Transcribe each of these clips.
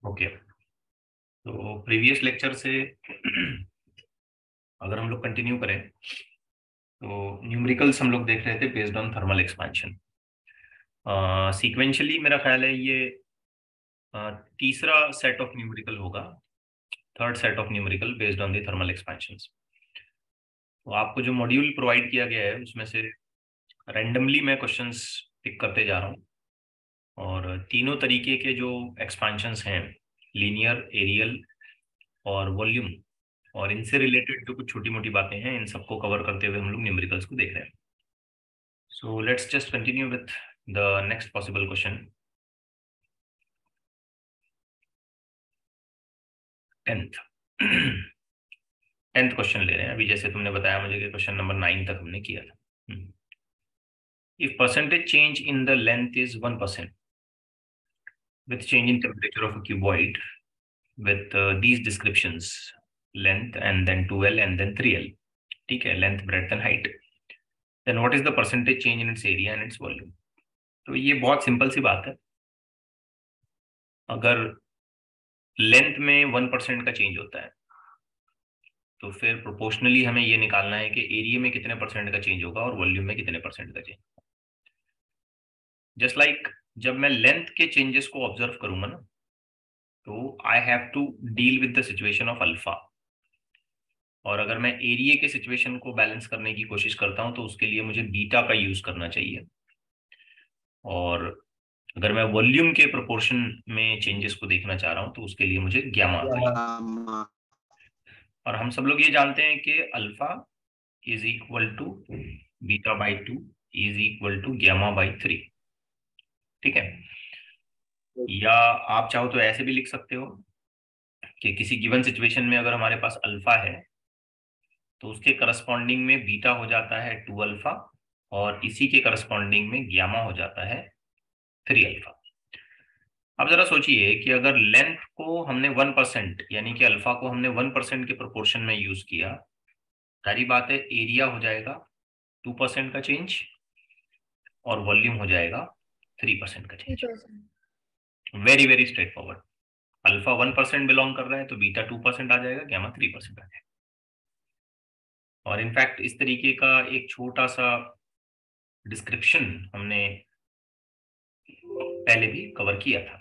Okay, तो previous lecture से अगर हम लोग कंटिन्यू करें तो न्यूमेरिकल्स हम लोग देख रहे थे based on thermal expansion. Sequentially मेरा ख्याल है ये तीसरा सेट ऑफ न्यूमेरिकल होगा, third set of numerical based on the thermal expansions. तो आपको जो मॉड्यूल प्रोवाइड किया गया है उसमें से रैंडमली मैं क्वेश्चंस पिक करते जा रहा हूँ और तीनों तरीके के जो एक्सपेंशंस हैं, लीनियर, एरियल और वॉल्यूम, और इनसे रिलेटेड जो कुछ छोटी मोटी बातें हैं, इन सबको कवर करते हुए हम लोग न्यूमेरिकल्स को देख रहे हैं। So let's just continue with the next possible question. 10th question ले रहे हैं अभी, जैसे तुमने बताया मुझे कि क्वेश्चन नंबर 9 तक हमने किया था। If percentage change in the length is 1% with change in temperature of a cuboid with these descriptions, length and then 2L and then 3L, ठीक है, length, breadth and height, then what is the percentage change in its area and its volume? तो ये बहुत simple सी बात है। अगर length में 1% का चेंज होता है तो फिर प्रोपोर्शनली हमें ये निकालना है कि एरिया में कितने परसेंट का चेंज होगा और वॉल्यूम में कितने परसेंट का चेंज। जस्ट लाइक जब मैं लेंथ के चेंजेस को ऑब्जर्व करूंगा ना, तो I have to deal with the situation of alpha, और अगर मैं एरिया के सिचुएशन को बैलेंस करने की कोशिश करता हूं तो उसके लिए मुझे बीटा का यूज करना चाहिए, और अगर मैं वॉल्यूम के प्रोपोर्शन में चेंजेस को देखना चाह रहा हूं तो उसके लिए मुझे गामा का यूज। और हम सब लोग ये जानते हैं कि alpha is equal to beta by 2 is equal to gamma by 3, ठीक है। या आप चाहो तो ऐसे भी लिख सकते हो कि किसी गिवन सिचुएशन में अगर हमारे पास अल्फा है तो उसके करस्पॉन्डिंग में बीटा हो जाता है 2 अल्फा, और इसी के करस्पॉन्डिंग में गामा हो जाता है 3 अल्फा। अब जरा सोचिए कि अगर लेंथ को हमने 1%, यानी कि अल्फा को हमने 1% के प्रोपोर्शन में यूज किया, सारी बात है एरिया हो जाएगा 2% का चेंज और वॉल्यूम हो जाएगा 3% का change. Very very straight forward. Alpha 1% belong कर रहा है तो बीटा 2% आ जाएगा, गामा 3% आ जाएगा। और इनफैक्ट इस तरीके का एक छोटा सा डिस्क्रिप्शन हमने पहले भी कवर किया था।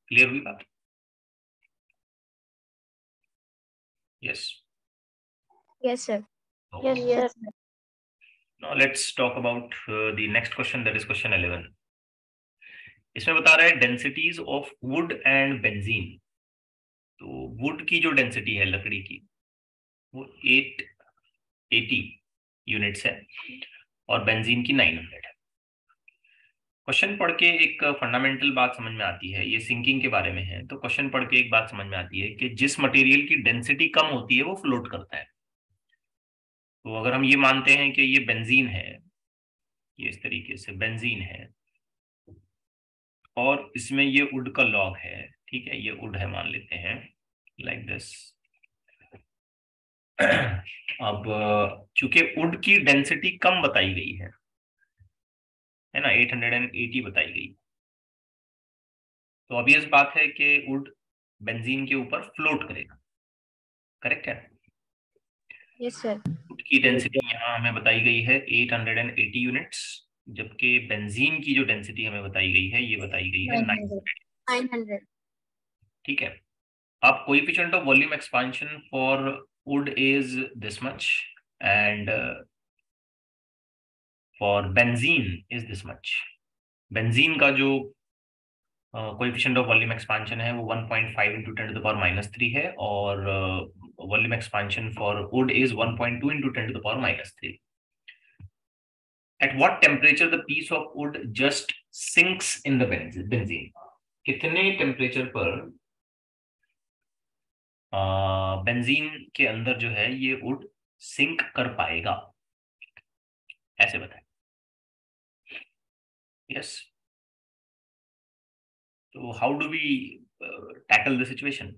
क्लियर हुई बात? Yes Yes, sir. Yes, yes. sir. Now let's talk about the next question, that is question 11. इसमें बता रहा है densities of would and benzene. तो वुड की जो डेंसिटी है, लकड़ी की, वो 880 यूनिट्स है और बेंजीन की 900 है। क्वेश्चन पढ़ के एक फंडामेंटल बात समझ में आती है, ये सिंकिंग के बारे में है, तो क्वेश्चन पढ़ के एक बात समझ में आती है कि जिस मटेरियल की डेंसिटी कम होती है वो फ्लोट करता है। तो अगर हम ये मानते हैं कि ये बेंजीन है, ये इस तरीके से बेंजीन है, और इसमें ये वुड का लॉग है, ठीक है, ये वुड है मान लेते हैं, लाइक दिस। अब चूंकि वुड की डेंसिटी कम बताई गई है ना, 880 बताई गई, तो ऑब्वियस बात है कि वुड बेंजीन के ऊपर फ्लोट करेगा। करेक्ट है? Yes, sir. वुड की डेंसिटी यहाँ हमें बताई गई है 880 यूनिट्स, जबकि बेंजीन की जो डेंसिटी हमें बताई गई है, ये बताई गई है 900। 900. ठीक है। अब coefficient of volume expansion for would is this much and for benzene is this much. Benzene का जो कोएफिशिएंट ऑफ वॉल्यूम एक्सपेंशन है वो 1.5 इंटू 10⁻³ है, और volume expansion for would is 1.2 into 10⁻³ At what temperature the piece of wood just sinks in the benzene? कितने temperature पर benzene के अंदर जो है ये वुड सिंक कर पाएगा, ऐसे बताएं। यस, तो how do we tackle the situation?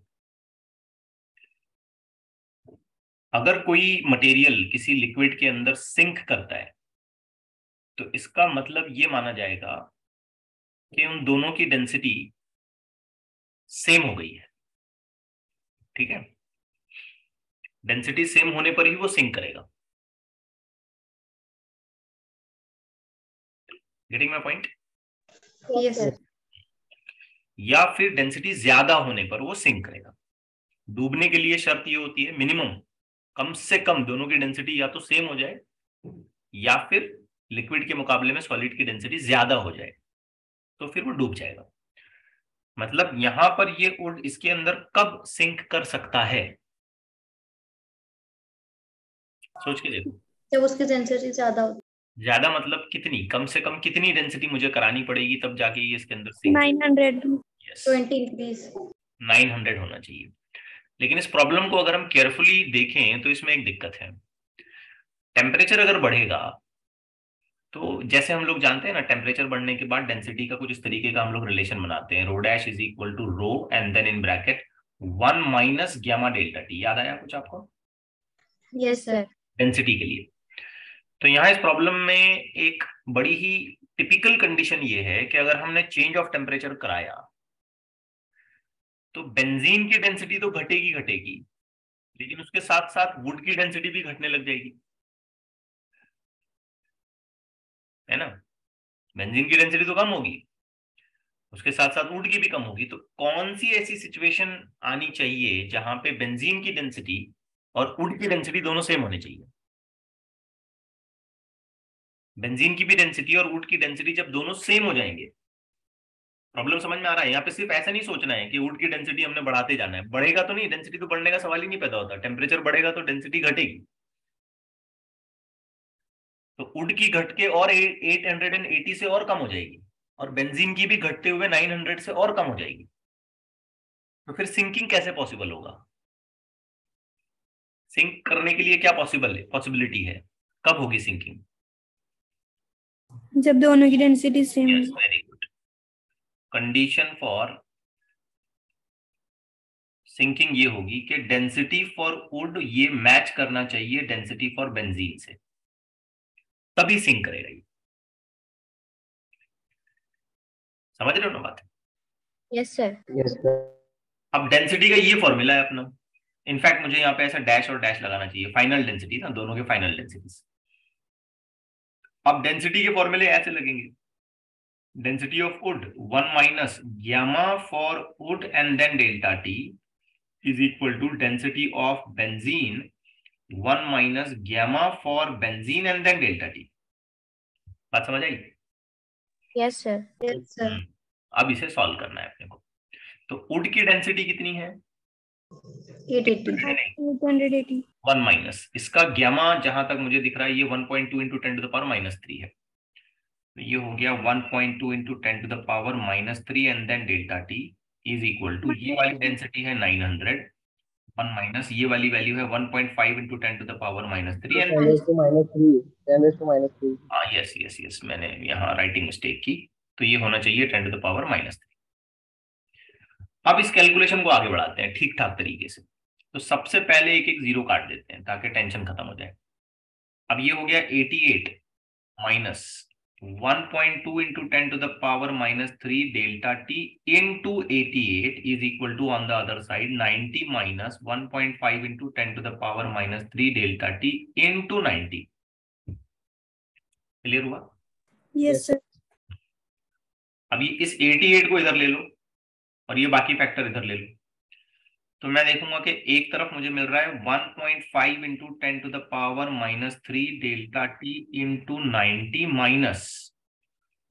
अगर कोई मटेरियल किसी लिक्विड के अंदर सिंक करता है तो इसका मतलब ये माना जाएगा कि उन दोनों की डेंसिटी सेम हो गई है, ठीक है। डेंसिटी सेम होने पर ही वो सिंक करेगा। Getting my point? Yes sir. या फिर डेंसिटी ज्यादा होने पर वो सिंक करेगा। डूबने के लिए शर्त ये होती है मिनिमम, कम से कम दोनों की डेंसिटी या तो सेम हो जाए या फिर लिक्विड के मुकाबले में सॉलिड की डेंसिटी ज्यादा हो जाए, तो फिर वो डूब जाएगा। मतलब यहां पर ये वुड इसके अंदर कब सिंक कर सकता है, सोच के देखो। जब उसकी डेंसिटी ज्यादा हो। ज्यादा मतलब कितनी, कम से कम कितनी डेंसिटी मुझे करानी पड़ेगी तब जाके ये इसके अंदर सिंक? 900। Yes, 20 increase. 900 होना चाहिए। लेकिन इस प्रॉब्लम को अगर हम केयरफुली देखें तो इसमें एक दिक्कत है। टेम्परेचर अगर बढ़ेगा तो जैसे हम लोग जानते हैं ना, टेम्परेचर बढ़ने के बाद डेंसिटी का कुछ इस तरीके का हम लोग रिलेशन बनाते हैं, rho dash is equal to rho and then in bracket 1 minus gamma delta T. याद आया कुछ आपको यस सर। डेंसिटी के लिए? तो यहाँ इस प्रॉब्लम में एक बड़ी ही टिपिकल कंडीशन ये है कि अगर हमने चेंज ऑफ टेम्परेचर कराया तो बेंजीन की डेंसिटी तो घटेगी घटेगी, लेकिन उसके साथ साथ वुड की डेंसिटी भी घटने लग जाएगी, है ना। बेंजीन की डेंसिटी तो कम होगी, उसके साथ साथ वुड की भी कम होगी। तो कौन सी ऐसी सिचुएशन आनी चाहिए जहां पे बेंजीन की डेंसिटी और वुड की डेंसिटी दोनों सेम होनी चाहिए? बेंजीन की भी डेंसिटी और वुड की डेंसिटी जब दोनों सेम हो जाएंगे, प्रॉब्लम समझ में आ रहा है? यहाँ पे सिर्फ ऐसा नहीं सोचना है कि वुड की डेंसिटी हमने बढ़ाते जाना है, बढ़ेगा तो नहीं, डेंसिटी तो बढ़ने का सवाल ही नहीं पैदा होता। टेम्परेचर बढ़ेगा तो डेंसिटी घटेगी, तो वुड की घट के और 880 से और कम हो जाएगी, और बेंजीन की भी घटते हुए 900 से और कम हो जाएगी। तो फिर सिंकिंग कैसे पॉसिबल होगा? सिंक करने के लिए क्या पॉसिबिलिटी है, कब होगी सिंकिंग? जब दोनों की density same. Yes, very good. Condition for sinking ये होगी कि डेंसिटी फॉर वुड ये मैच करना चाहिए डेंसिटी फॉर बेंजीन से, तभी सिंक करेगा ये। समझ रहे हो ना बात? Yes sir. Yes sir. अब डेंसिटी का ये फॉर्मूला है अपना। इनफैक्ट मुझे यहाँ पे ऐसा डैश और डैश लगाना चाहिए, फाइनल डेंसिटी ना, दोनों के फाइनल डेंसिटीज। अब डेंसिटी के फॉर्मूले ऐसे लगेंगे, density of wood 1 minus gamma for wood and then delta T is equal to density of benzene 1 minus gamma for benzene and then delta T. बात समझ आई? Yes sir. Yes sir. अब इसे सॉल्व करना है अपने को। तो वुड की डेंसिटी कितनी है? 880। 1 माइनस इसका ग्यामा, जहां तक मुझे दिख रहा है ये 1.2 into 10 to the power minus 3 है, तो ये हो गया 1.2 into 10 to the power minus 3 and then delta T is equal to, ये वाली डेंसिटी है 900, 1 माइनस ये वाली वैल्यू है 1.5 into 10 to the power minus 3 and हाँ यस यस यस, मैंने यहाँ राइटिंग मिस्टेक की, तो ये होना चाहिए 10 टू द पावर माइनस 3। अब इस कैलकुलेशन को आगे बढ़ाते हैं ठीक ठाक तरीके से। तो सबसे पहले एक एक जीरो काट देते हैं ताकि टेंशन खत्म हो जाए। अब ये हो गया 88 minus 1.2 into 10 to the power minus 3 delta T into 88 is equal to on the other side 90 minus 1.5 into 10 to the power minus 3 delta T into 90। Clear हुआ? Yes sir. अभी इस 88 को इधर ले लो और ये बाकी फैक्टर इधर ले लो, तो मैं देखूंगा कि एक तरफ मुझे मिल रहा है 1.5 into 10 to the power minus 3 delta T into 90 minus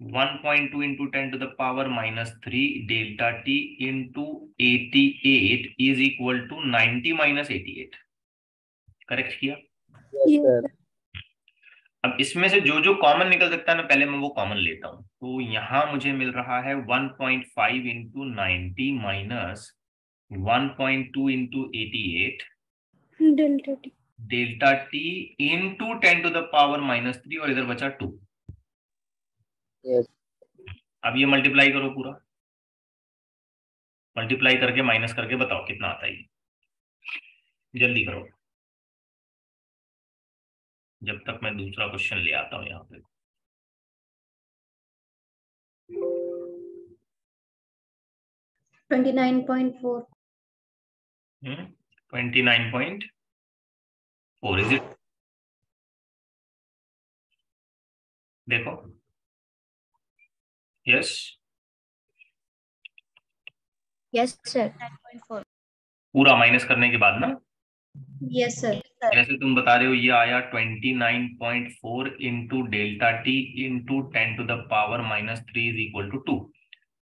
1.2 into 10 to the power minus 3 delta T into 88 is equal to 90 minus 88। Correct किया? yes, अब इसमें से जो जो कॉमन निकल सकता है ना, पहले मैं वो कॉमन लेता हूं। तो यहां मुझे मिल रहा है 1.5 into 90 minus 1.2 into 88 delta T. Delta T into 10 to the power minus 3 और इधर बचा 2। यस। अब ये मल्टीप्लाई करो पूरा, मल्टीप्लाई करके माइनस करके बताओ कितना आता है, जल्दी करो जब तक मैं दूसरा क्वेश्चन ले आता हूं यहाँ पे। 29.4. 29.4 इज इट? देखो, यस Yes, sir. 9.4. पूरा माइनस करने के बाद ना, Yes, sir. जैसे तुम बता रहे हो ये आया 29.4 into delta T into 10⁻³ is equal to 2।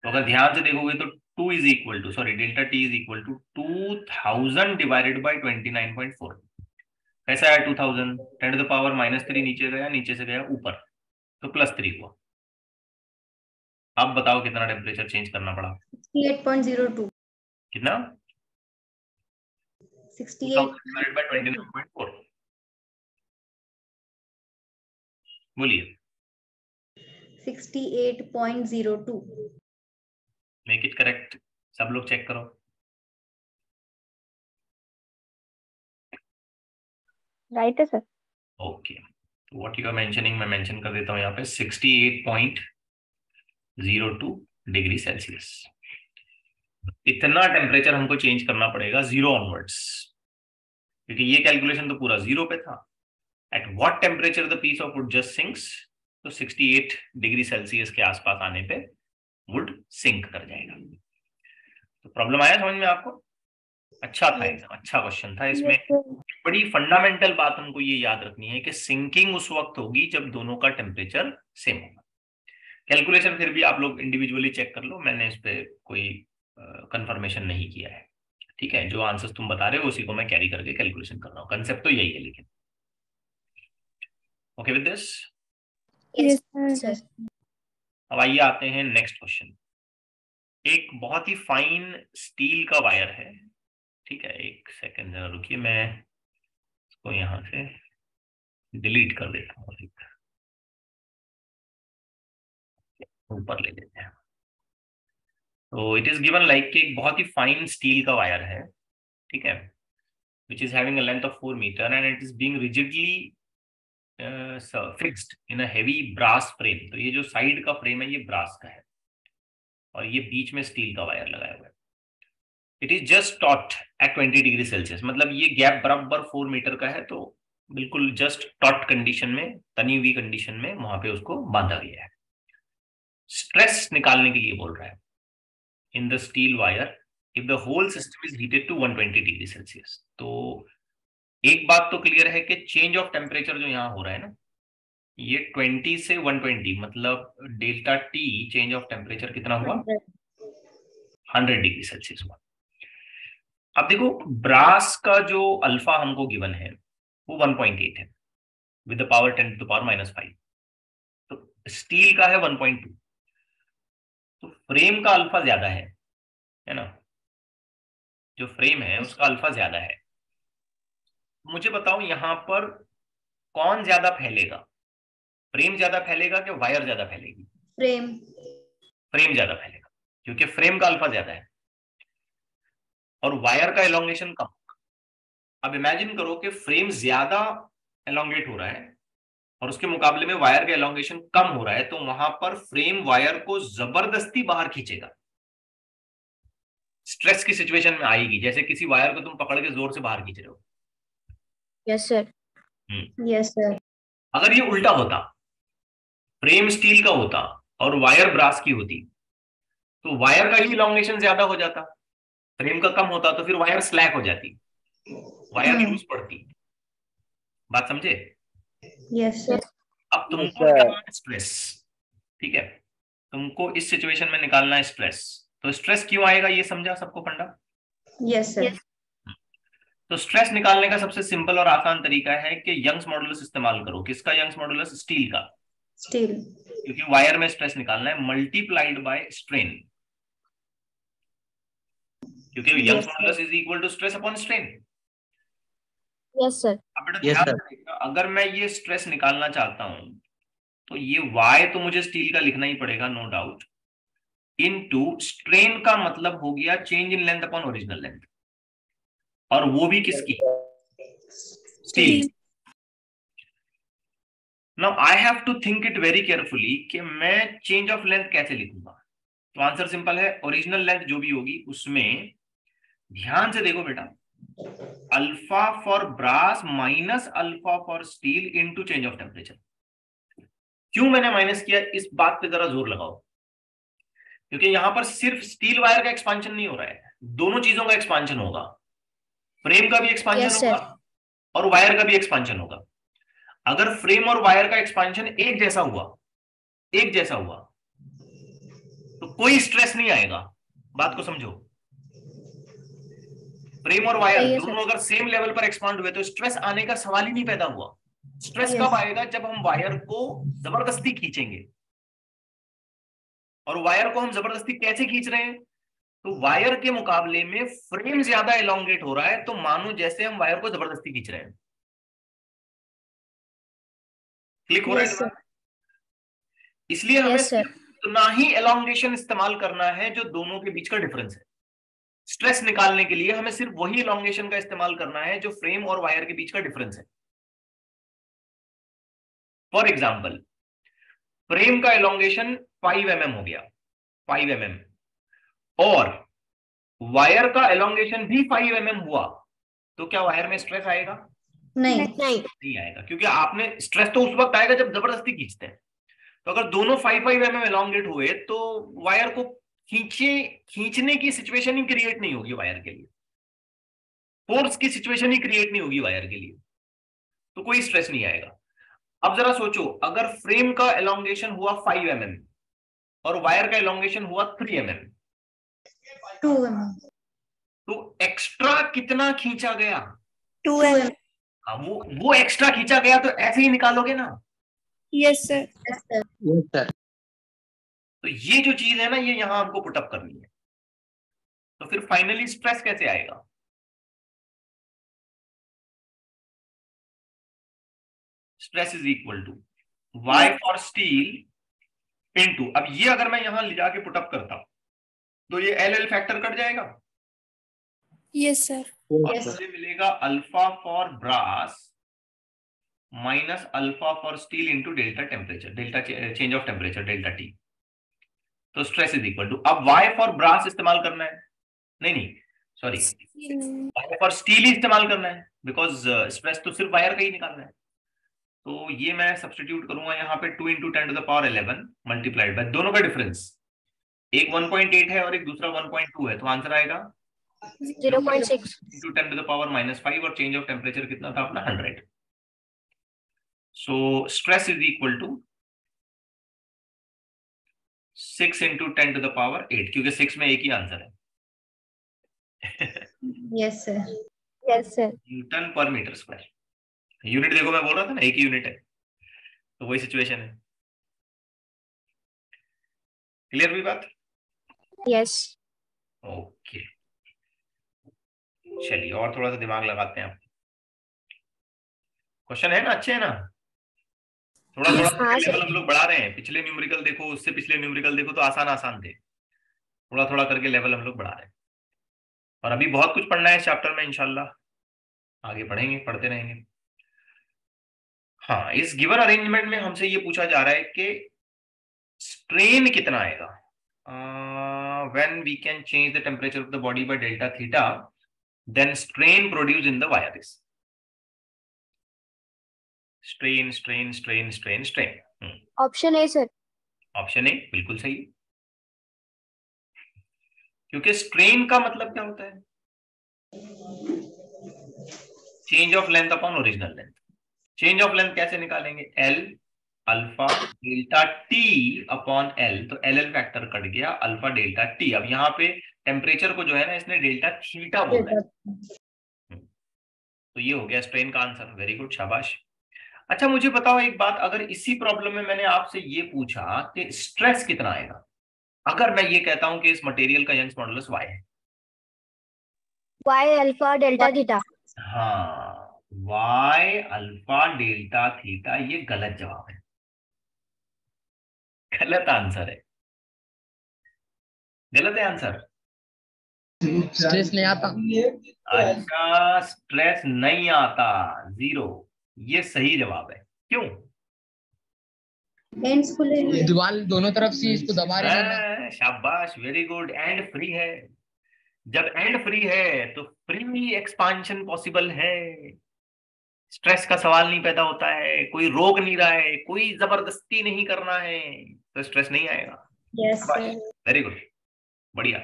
तो अगर ध्यान से देखोगे तो 2 is equal to, sorry, delta T is equal to 2000 divided by 29.4। कैसा है 2000? 10⁻³ नीचे गया, नीचे से गया ऊपर, तो +3 हुआ। अब बताओ कितना टेम्परेचर चेंज करना पड़ा? 68.02. कितना? 68. 2000 डिवाइडेड बाई 29.4। बोलिए। 68.02. मेक इट करेक्ट, सब लोग चेक करो। राइट है सर। ओके, तो व्हाट यू आर मेंशनिंग मैं मेंशन कर देता हूँ यहाँ पे 68.02 डिग्री सेल्सियस। इतना टेम्परेचर हमको चेंज करना पड़ेगा 0 ऑनवर्ड्स, क्योंकि ये कैलकुलेशन तो पूरा 0 पे था। At what temperature the piece of wood just sinks, तो 68 डिग्री सेल्सियस के आसपास आने पे वुड सिंक कर जाएगा। तो प्रॉब्लम आया समझ में आपको? अच्छा था, एकदम अच्छा क्वेश्चन था। इसमें बड़ी फंडामेंटल बात हमको ये याद रखनी है कि सिंकिंग उस वक्त होगी जब दोनों का टेम्परेचर सेम होगा। कैलकुलेशन फिर भी आप लोग इंडिविजुअली चेक कर लो, मैंने इस पे कोई कंफर्मेशन नहीं किया है, ठीक है? जो आंसर्स तुम बता रहे हो उसी को मैं कैरी करके कैलकुलेशन कर रहा हूँ, कंसेप्ट तो यही है। लेकिन okay with this? Yes, sir. अब आइए आते हैं नेक्स्ट क्वेश्चन। एक बहुत ही फाइन स्टील का वायर है, ठीक है? एक सेकंड जरा रुकिए, मैं इसको यहां से डिलीट कर देता हूँ, ऊपर ले लेते हैं। तो इट इज गिवन लाइक कि एक बहुत ही फाइन स्टील का वायर है, ठीक है, which is having a length of 4 meter and it is being rigidly fixed in a heavy brass frame। तो ये जो साइड का फ्रेम है ये ब्रास का है और ये बीच में स्टील का वायर लगाया हुआ है। It is just taught at 20 degree Celsius, मतलब ये गैप बराबर 4 मीटर का है, तो बिल्कुल जस्ट टॉट कंडीशन में, तनी हुई कंडीशन में वहां पे उसको बांधा गया है। स्ट्रेस निकालने के लिए बोल रहा है in the steel wire if the whole system is heated to 120 degree Celsius. तो एक बात तो क्लियर है कि चेंज ऑफ टेम्परेचर जो यहाँ हो रहा है ना, ये 20 से 120, मतलब delta T change of temperature कितना हुआ? 100 डिग्री सेल्सियस हुआ। अब देखो, ब्रास का जो अल्फा हमको गिवन है वो 1.8 है with the power 10 to the power -5, तो स्टील का है 1.2, तो फ्रेम का अल्फा ज्यादा है ना? जो फ्रेम है उसका अल्फा ज्यादा है। मुझे बताओ यहां पर कौन ज्यादा फैलेगा? फ्रेम ज्यादा फैलेगा कि वायर ज्यादा फैलेगी? फ्रेम। फ्रेम ज्यादा फैलेगा, क्योंकि फ्रेम का अल्फा ज्यादा है और वायर का एलोंगेशन कम। अब इमेजिन करो कि फ्रेम ज्यादा एलोंगेट हो रहा है और उसके मुकाबले में वायर का एलोंगेशन कम हो रहा है, तो वहां पर फ्रेम वायर को जबरदस्ती बाहर खींचेगा। स्ट्रेस की सिचुएशन में आएगी, जैसे किसी वायर को तुम पकड़ के जोर से बाहर खींच रहे हो। Yes sir. Yes sir. अगर ये उल्टा होता, फ्रेम स्टील का होता और वायर ब्रास की होती, तो वायर का ही इलोंगेशन ज्यादा हो जाता, फ्रेम का कम होता, तो फिर वायर स्लैक हो जाती, वायर लूज पड़ती। बात समझे? Yes sir. अब तुमको निकालना है स्ट्रेस, ठीक है? तुमको इस सिचुएशन में निकालना है स्ट्रेस। तो स्ट्रेस क्यों आएगा ये समझा सबको फंडा? Yes sir. तो स्ट्रेस निकालने का सबसे सिंपल और आसान तरीका है कि यंग्स मॉडुलस इस्तेमाल करो। किसका यंग्स मॉडुलस? स्टील का, स्टील। क्योंकि वायर में स्ट्रेस निकालना है मल्टीप्लाइड बाय स्ट्रेन, क्योंकि Young's modulus is equal to stress upon strain. Yes sir. अब बेटा ध्यान रखिएगा, अगर मैं ये स्ट्रेस निकालना चाहता हूं तो ये वाई तो मुझे स्टील का लिखना ही पड़ेगा, नो डाउट, इनटू स्ट्रेन का मतलब हो गया change in length upon original length, और वो भी किसकी? Steel. Now I have to think it very carefully कि मैं चेंज ऑफ लेंथ कैसे लिखूंगा। तो आंसर सिंपल है, ओरिजिनल लेंथ जो भी होगी उसमें ध्यान से देखो बेटा, alpha for brass minus alpha for steel into change of temperature. क्यों मैंने माइनस किया, इस बात पे जरा जोर लगाओ, क्योंकि यहां पर सिर्फ स्टील वायर का एक्सपांशन नहीं हो रहा है, दोनों चीजों का एक्सपांशन होगा, फ्रेम का भी एक्सपांशन होगा और वायर का भी एक्सपांशन होगा। अगर फ्रेम और वायर का एक्सपांशन एक जैसा हुआ तो कोई स्ट्रेस नहीं आएगा। बात को समझो, फ्रेम और वायर दोनों अगर सेम लेवल पर एक्सपांड हुए तो स्ट्रेस आने का सवाल ही नहीं पैदा हुआ। स्ट्रेस कब आएगा, जब हम वायर को जबरदस्ती खींचेंगे। और वायर को हम जबरदस्ती कैसे खींच रहे हैं, तो वायर के मुकाबले में फ्रेम ज्यादा एलोंगेट हो रहा है, तो मानो जैसे हम वायर को जबरदस्ती खींच रहे हैं। क्लिक हो रहा है? इसलिए हमें उतना ही एलोंगेशन इस्तेमाल करना है जो दोनों के बीच का डिफरेंस है। स्ट्रेस निकालने के लिए हमें सिर्फ वही एलोंगेशन का इस्तेमाल करना है जो फ्रेम और वायर के बीच का डिफरेंस है। फॉर एग्जाम्पल, फ्रेम का एलोंगेशन 5 mm हो गया, 5 mm, और वायर का एलोंगेशन भी 5 mm हुआ, तो क्या वायर में स्ट्रेस आएगा? नहीं आएगा, क्योंकि आपने स्ट्रेस तो उस वक्त आएगा जब जबरदस्ती खींचते हैं। तो अगर दोनों 5 mm एलोंगेट हुए तो वायर को खींचने की सिचुएशन ही क्रिएट नहीं होगी वायर के लिए, फोर्स की सिचुएशन ही क्रिएट नहीं होगी वायर के लिए, तो कोई स्ट्रेस नहीं आएगा। अब जरा सोचो, अगर फ्रेम का एलोंगेशन हुआ 5 mm और वायर का एलोंगेशन हुआ 3 mm, 2 mm, तो एक्स्ट्रा कितना खींचा गया? 2 mm। हाँ, वो एक्स्ट्रा खींचा गया तो ऐसे ही निकालोगे ना? Yes sir. तो ये जो चीज है ना, ये यहां हमको पुटअप करनी है। तो फिर फाइनली स्ट्रेस कैसे आएगा? Stress is equal to y for steel into, अब ये अगर मैं यहां ले जाके पुटअप करता हूं तो ये एल फैक्टर कट जाएगा। Yes sir. मुझे मिलेगा alpha for brass minus alpha for steel into delta temperature, delta change of temperature, delta T. तो स्ट्रेस इज इक्वल टू, अब y फॉर ब्रास इस्तेमाल करना है, नहीं सॉरी, y फॉर स्टील ही इस्तेमाल करना है, बिकॉज स्ट्रेस तो सिर्फ वायर का ही निकालना है। तो ये मैं सब्स्टिट्यूट करूंगा यहाँ पे 2 × 10⁻11 मल्टीप्लाइड बाय दोनों का डिफरेंस, एक 1.8 है और एक दूसरा 1.2 है, तो आंसर आएगा 0.6 × 10⁻⁻5 और चेंज ऑफ टेम्परेचर कितना था अपना 100। So stress is equal to 6 × 10⁸, क्योंकि 6 में एक ही आंसर है। Yes sir. न्यूटन पर मीटर स्क्वायर। यूनिट देखो, मैं बोल रहा था ना एक ही यूनिट है, तो वही सिचुएशन है। क्लियर हुई बात? यस। ओके, चलिए और थोड़ा सा दिमाग लगाते हैं। क्वेश्चन है ना, अच्छे है ना? थोड़ा थोड़ा लेवल हम लोग बढ़ा रहे हैं। पिछले न्यूमेरिकल देखो, उससे पिछले न्यूमेरिकल देखो तो आसान आसान थे, थोड़ा थोड़ा करके लेवल हम लोग बढ़ा रहे हैं। और अभी बहुत कुछ पढ़ना है इस चैप्टर में, इंशाल्लाह आगे पढ़ेंगे, पढ़ते रहेंगे। हाँ, इस गिवन अरेंजमेंट में हमसे ये पूछा जा रहा है कि स्ट्रेन कितना आएगा when we can change the temperature of the body by delta theta, then strain produce in the wire is strain strain strain strain strain. Option A sir. Option A बिल्कुल सही, क्योंकि स्ट्रेन का मतलब क्या होता है? Change of length upon original length. Change of length कैसे निकालेंगे? L alpha delta T upon L, तो एल फैक्टर कट गया, अल्फा डेल्टा टी। अब यहाँ पे टेम्परेचर को जो है ना, इसने डेल्टा थीटा बोला है, तो ये हो गया स्ट्रेन का आंसर। वेरी गुड, शाबाश। अच्छा मुझे बताओ एक बात, अगर इसी प्रॉब्लम में मैंने आपसे ये पूछा कि स्ट्रेस कितना आएगा, अगर मैं ये कहता हूं कि इस मटेरियल का यंग्स मॉडुलस y है, y अल्फा डेल्टा थीटा। हाँ, y अल्फा डेल्टा थीटा, ये गलत जवाब है, गलत आंसर है, गलत है आंसर। स्ट्रेस नहीं आता। अच्छा, स्ट्रेस नहीं आता, 0, ये सही जवाब है। क्यों? एंड्स खुले हैं, दीवार दोनों तरफ से इसको दबा रहे हैं। शाबाश, वेरी गुड। एंड फ्री है। जब एंड फ्री है तो फ्री एक्सपांशन पॉसिबल है, स्ट्रेस का सवाल नहीं पैदा होता है, कोई रोक नहीं रहा है, कोई जबरदस्ती नहीं करना है, तो स्ट्रेस नहीं आएगा। Yes sir. वेरी गुड, बढ़िया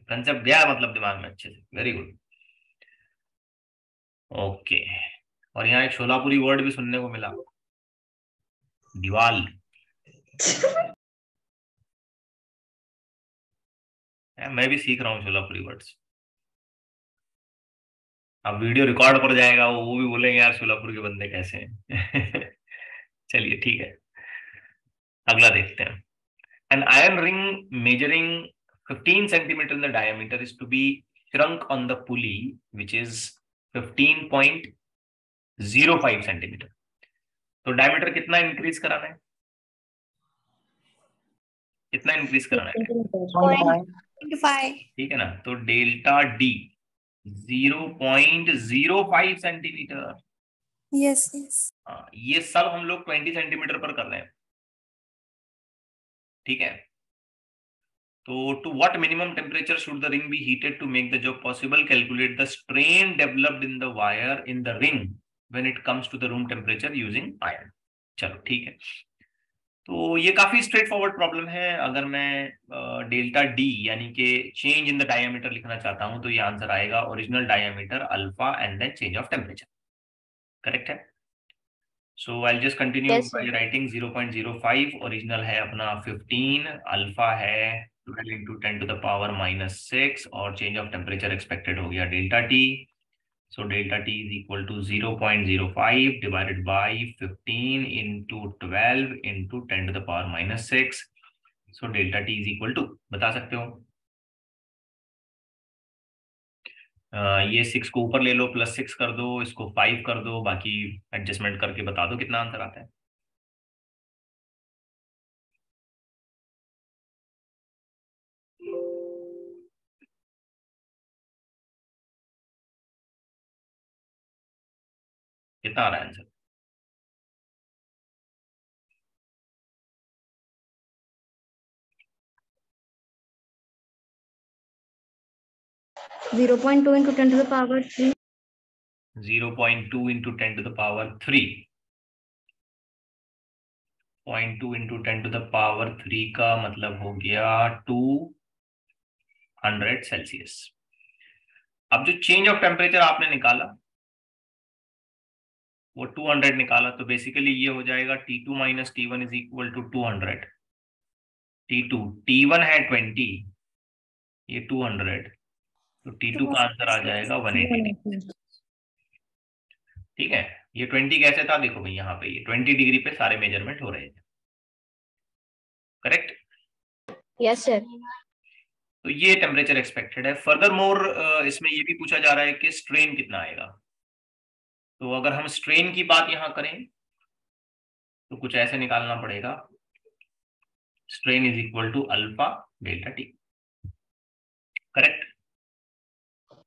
कंसेप्ट गया मतलब दिमाग में अच्छे से, वेरी गुड। ओके, और यहाँ एक शोलापुरी वर्ड भी सुनने को मिला, दीवाल। मैं भी सीख रहा हूँ शोलापुरी वर्ड्स। अब वीडियो रिकॉर्ड पर जाएगा, वो भी बोलेंगे यार शोलापुर के बंदे कैसे हैं। चलिए ठीक है, अगला देखते हैं। An iron ring measuring 15 centimeter in the diameter is to be shrunk on the pulley, which is 15.05 centimeter. तो डायमीटर कितना इंक्रीज कराना है, कितना इंक्रीज कराना है? 0.5। ठीक है ना, तो delta D 0.05 centimetre. Yes yes. ये सब हम लोग 20 सेंटीमीटर पर कर रहे हैं, ठीक है। तो to what minimum temperature should the ring be heated to make the job possible? Calculate the strain developed in the wire in the ring when it comes to the room temperature using iron. चलो ठीक है, तो ये काफी straight forward problem है। अगर मैं delta D यानी कि चेंज इन द डायमीटर लिखना चाहता हूं तो ये आंसर आएगा original diameter alpha and then change of temperature. Correct है। So I just continue by writing 0.05, original है अपना 15, अल्फा है 12 into 10 to the power -6 और चेंज ऑफ टेम्परेचर एक्सपेक्टेड हो गया delta T. So delta T is equal to 0.05 divided by 15 into 12 into 10 to the power -6। So delta T is equal to, बता सकते हो ये 6 को ऊपर ले लो, +6 कर दो, इसको 5 कर दो, बाकी एडजस्टमेंट करके बता दो कितना आंसर आता है। कितना आ रहा है answer? 0.2 into 10 to the power 3। 0.2 into 10 to the power 3, 0.2 into 10 to the power 3 का मतलब हो गया 200 सेल्सियस। अब जो चेंज ऑफ टेम्परेचर आपने निकाला वो 200 निकाला, तो बेसिकली ये हो जाएगा T2 minus T1 is equal to 200। T2 T1 है 20, ये 200, तो T2 का आंसर आ जाएगा 180। ठीक है, ये 20 कैसे था देखो भाई, यहाँ पे ये 20 डिग्री पे सारे मेजरमेंट हो रहे थे। करेक्ट? Yes sir. तो ये टेम्परेचर एक्सपेक्टेड है। फर्दर मोर इसमें ये भी पूछा जा रहा है कि स्ट्रेन कितना आएगा। तो अगर हम स्ट्रेन की बात यहां करें तो कुछ ऐसे निकालना पड़ेगा, strain is equal to alpha delta T. Correct?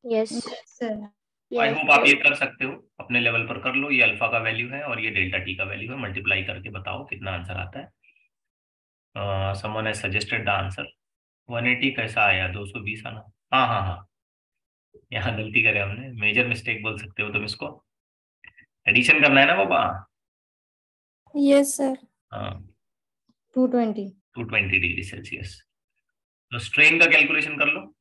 Yes sir. I hope आप ये कर सकते हो, अपने लेवल पर कर लो। ये अल्फा का वैल्यू है और ये डेल्टा टी का वैल्यू है, मल्टीप्लाई करके बताओ कितना आंसर आता है। Someone has suggested the answer 180 कैसा आया, 220 आना। हाँ हाँ हाँ, यहाँ गलती करे हमने, मेजर मिस्टेक बोल सकते हो तुम इसको। एडिशन करना है ना बाबा? Yes sir. हाँ 220। 220 डिग्री सेल्सियस। तो स्ट्रेन का कैलकुलेशन कर लो।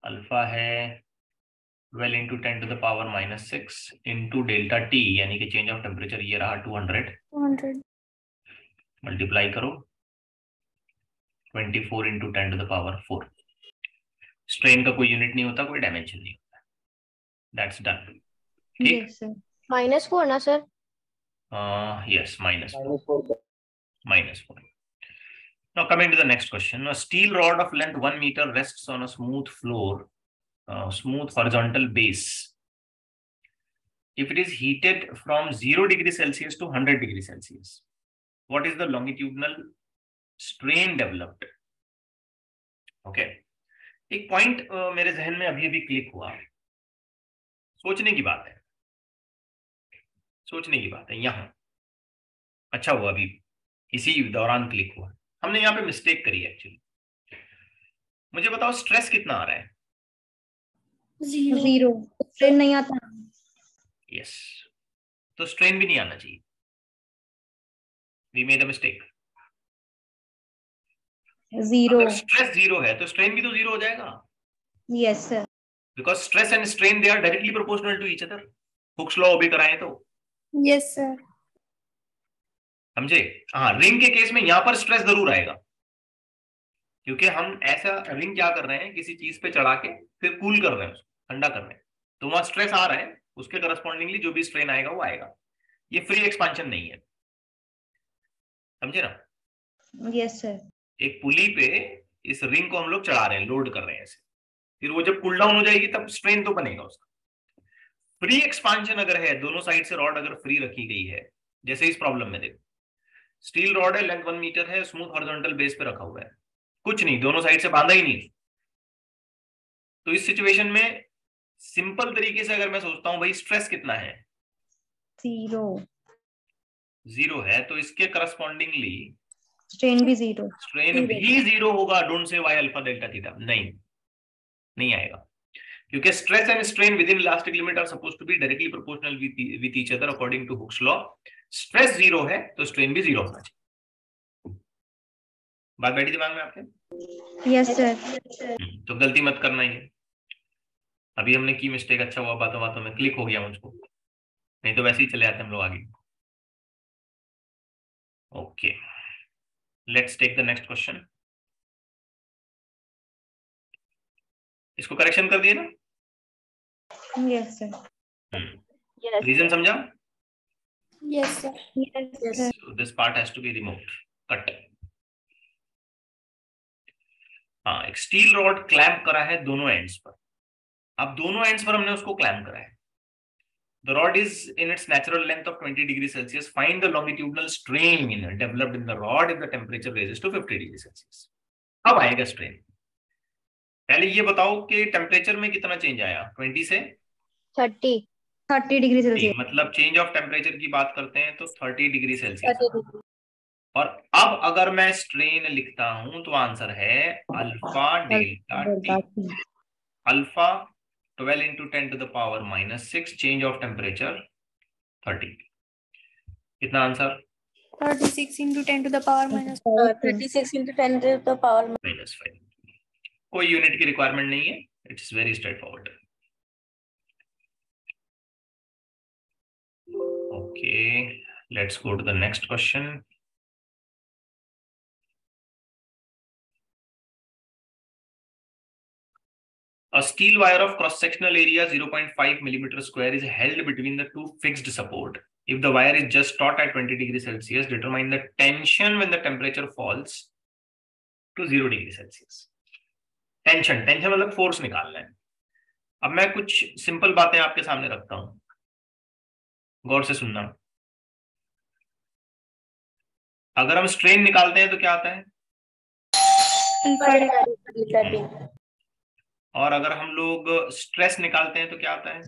अल्फा है 12 into 10 to the power -6 into delta T यानी कि चेंज ऑफ टेम्परेचर ये रहा 200 मल्टीप्लाई करो 24 into 10 to the power 4। Strain का कोई यूनिट नहीं होता, कोई डायमेंशन नहीं होता। That's done. ठीक, -4 ना sir? Yes -4। Now coming to the next question, a steel rod of length 1 meter rests on a smooth floor, smooth horizontal base. If it is heated from 0 degree Celsius to 100 degree Celsius, what is the longitudinal strain developed? Okay, एक point मेरे जहन में अभी click हुआ, सोचने की बात है यहाँ। अच्छा हुआ अभी इसी दौरान क्लिक हुआ। हमने यहाँ पे मिस्टेक करी एक्चुअली। मुझे बताओ स्ट्रेस कितना आ रहा है? 0 स्ट्रेन नहीं आता। यस, तो स्ट्रेन भी नहीं आना चाहिए। We made a mistake. 0 अगर स्ट्रेस 0 है तो स्ट्रेन भी तो 0 हो जाएगा। Yes sir. Because stress and strain they are directly proportional to each other. Hooke's law भी कराएं तो। Yes, sir. समझे? हाँ, रिंग के केस में यहां पर स्ट्रेस जरूर आएगा, क्योंकि हम ऐसा रिंग क्या कर रहे हैं, किसी चीज पे चढ़ा के फिर कूल कर रहे हैं, उसको ठंडा कर रहे हैं, तो वहां स्ट्रेस आ रहा है, उसके करस्पॉन्डिंगली जो भी स्ट्रेन आएगा वो आएगा। ये फ्री एक्सपांशन नहीं है, समझे ना? Yes sir. एक पुली पे इस रिंग को हम लोग चढ़ा रहे हैं, लोड कर रहे हैं ऐसे, फिर वो जब कूल डाउन हो जाएगी तब स्ट्रेन तो बनेगा उसका। फ्री एक्सपांशन अगर है, दोनों साइड से रॉड अगर फ्री रखी गई है, जैसे इस प्रॉब्लम में देखो, स्टील रॉड है, लेंथ 1 मीटर है, स्मूथ हॉरिजॉन्टल बेस पे रखा हुआ है, कुछ नहीं, दोनों साइड से बांधा ही नहीं। तो इस सिचुएशन में सिंपल तरीके से अगर मैं सोचता हूं भाई स्ट्रेस कितना है, 0 है, तो इसके करस्पॉन्डिंगली स्ट्रेन भी 0। स्ट्रेन भी 0 होगा। Don't say Y alpha delta theta, नहीं आएगा, क्योंकि stress and strain within elastic limit are supposed to be directly proportional with each other according to Hooke's law. Stress 0 है तो स्ट्रेन भी 0 होना चाहिए। बात बैठी दिमाग में आपके? Yes sir. तो गलती मत करना ये। अभी हमने की मिस्टेक, अच्छा हुआ बातों बातों में क्लिक हो गया मुझको, नहीं तो वैसे ही चले जाते हम लोग आगे। Okay, let's take the next question. इसको करेक्शन कर दिए ना? Yes sir. रीजन समझा? Yes, sir. Yes sir. So this part has to be removed, cut. हाँ, एक स्टील रॉड क्लैंप करा है दोनों एंड्स पर। अब दोनों एंड्स पर हमने उसको क्लैंप करा है। The rod is in its natural length of 20 degrees Celsius. Find the longitudinal strain developed in the rod if the temperature raises to 50 degrees Celsius. अब आएगा स्ट्रेन। पहले ये बताओ कि टेम्परेचर में कितना चेंज आया, 20 से 30 डिग्री सेल्सियस। मतलब चेंज ऑफ टेम्परेचर की बात करते हैं तो 30 डिग्री सेल्सियस। और अब अगर मैं स्ट्रेन लिखता हूं तो आंसर है alpha delta T. Alpha 12 into 10 to the power -6, change of temperature 30। कितना answer? 36 into 10 to the power minus 36 into 10 to the power -5। कोई यूनिट की रिक्वायरमेंट नहीं है, it's very straightforward. Okay, let's go to the next question. A steel wire of cross-sectional area 0.5 millimeter square is held between the two fixed support. If the wire is just taut at 20 degrees Celsius, determine the tension when the temperature falls to 0 degree Celsius. Tension मतलब force निकालना है। अब मैं कुछ simple बातें आपके सामने रखता हूं, गौर से सुनना। अगर हम स्ट्रेन निकालते हैं तो क्या आता है? और अगर हम लोग स्ट्रेस निकालते हैं तो क्या आता है?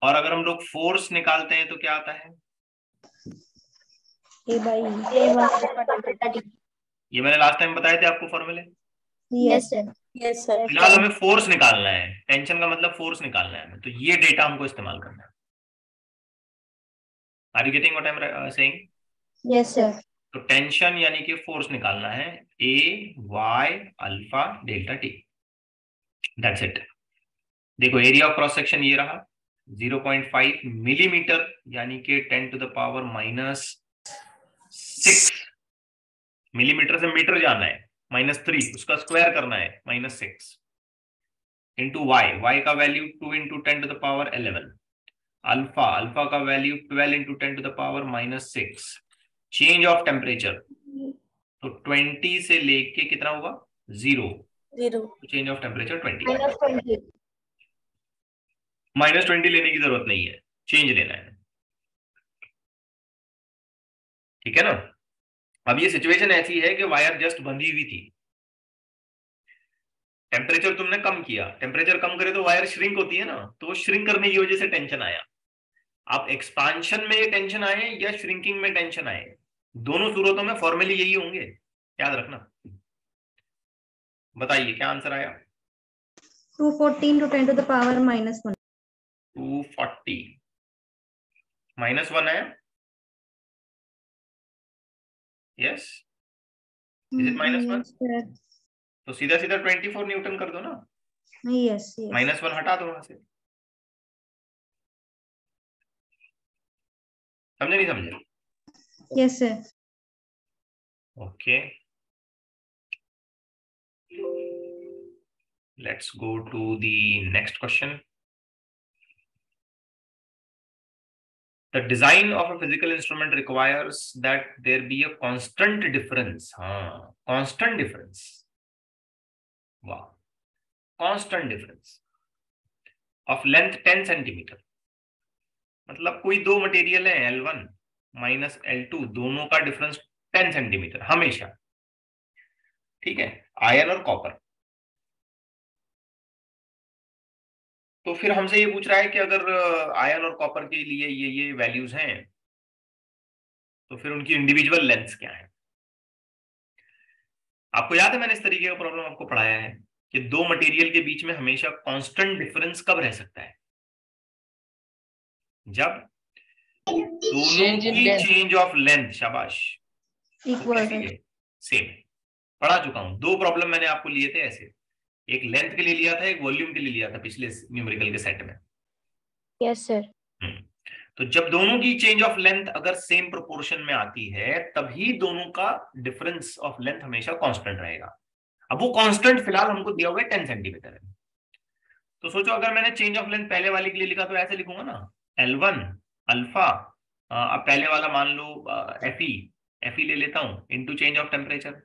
और अगर हम लोग फोर्स निकालते हैं तो क्या आता है? ये मैंने लास्ट टाइम बताए थे आपको फॉर्मूले। Yes sir. Yes sir. फिलहाल हमें फोर्स निकालना है, टेंशन का मतलब फोर्स निकालना है, तो ये डेटा हमको इस्तेमाल करना है। Are you getting what I am saying? Yes sir. तो टेंशन यानी कि फोर्स निकालना है, A Y alpha delta T, that's it. देखो एरिया ऑफ क्रॉस सेक्शन ये रहा 0.5 मिलीमीटर, यानी कि 10 to the power -6। मिलीमीटर से मीटर जाना है, -3, उसका स्क्वायर करना है, -6 इंटू वाई का value 2 into 10 to the power 11। Alpha का value 12 into 10 to the power -6। Change of temperature तो 20 से लेके कितना होगा? 0। Change of temperature 20। -20 लेने की जरूरत नहीं है, चेंज लेना है, ठीक है ना? अब ये सिचुएशन ऐसी है कि वायर जस्ट बंधी हुई थी, टेम्परेचर तुमने कम किया, टेम्परेचर कम करे तो वायर श्रिंक होती है ना, तो वो श्रिंक करने की वजह से टेंशन आया। आप एक्सपांशन में ये टेंशन आए या श्रिंकिंग में टेंशन आए, दोनों सूरतों में फॉर्मली यही होंगे, याद रखना। बताइए क्या आंसर आया? 240 into 10 to the power -1. 240 -1 है। Yes, is it -1? तो सीधा सीधा 24 न्यूटन कर दो ना। यस -1 हटा दो वहां से। समझे नहीं समझे? Yes sir. Okay, let's go to the next question. The design of a physical instrument requires that there be a constant difference. हाँ, constant difference. वाह, constant difference of length 10 centimeter. मतलब कोई दो मटेरियल है L1 माइनस L2, दोनों का difference 10 centimetre हमेशा, ठीक है, आयरन और कॉपर। तो फिर हमसे ये पूछ रहा है कि अगर आयरन और कॉपर के लिए ये वैल्यूज हैं, तो फिर उनकी इंडिविजुअल लेंथ्स क्या है? आपको याद है मैंने इस तरीके का प्रॉब्लम आपको पढ़ाया है कि दो मटेरियल के बीच में हमेशा कांस्टेंट डिफरेंस कब रह सकता है? जब दोनों की चेंज ऑफ लेंथ, शाबाश, इक्वल सेम। पढ़ा चुका हूं, दो प्रॉब्लम मैंने आपको लिए थे ऐसे, एक लेंथ के लिए लिया था, एक वॉल्यूम के लिए लिया था पिछले न्यूमेरिकल के सेट में। Yes sir. तो जब दोनों की चेंज ऑफ लेंथ अगर सेम प्रोपोर्शन में आती है, तभी दोनों का डिफरेंस ऑफ लेंथ हमेशा कांस्टेंट रहेगा। अब वो कांस्टेंट फिलहाल हमको दिया हुआ है 10 सेंटीमीटर है। तो सोचो अगर मैंने चेंज ऑफ लेंथ पहले वाले के लिए लिखा तो ऐसे लिखूंगा ना, L1 अल्फा, अब पहले वाला मान लो Fe ले लेता हूं, into change of temperature,